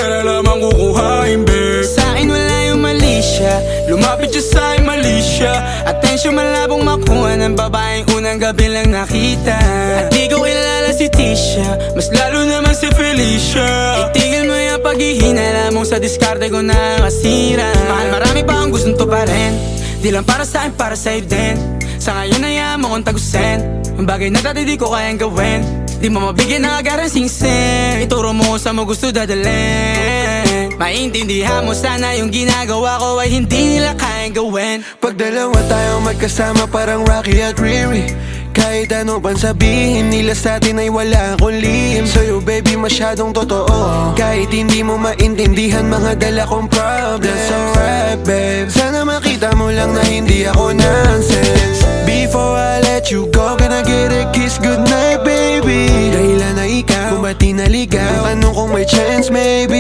pera lamang kukuhain, babe. Sa'kin wala yung mali siya, lumapit siya sa'kin mali siya. Atensyon malabong makuha ng babaeng unang gabi lang nakita. At di ko kilala si Tisha, mas lalo naman si Felicia. Itigil mo yung paghihinala mong sa diskarte ko na masira. Mahal, marami pa akong gustong tuparin, di lang para sa'kin, para sa'yo din. Sa ngayon ayaw mo kong tagusin ang bagay na dati di ko kayang gawin. Di mo mabigyan ng agarang sing-sing, ituro mo sa mo gusto dadalhin. Maintindihan mo sana yung ginagawa ko ay hindi nila kayang gawin. Pag dalawa tayong magkasama parang Rocky at Riri, kahit ano pang sabihin nila sa'tin ay wala akong lihim. Sa'yo baby masyadong totoo, kahit hindi mo maintindihan mga dala kong problems. That's alright babe, sana makita mo lang na hindi ako nonsense. Before I let you go, can I get a kiss goodnight baby? Dahilan na ikaw, kung ba't di naligaw, tanong kung may chance maybe.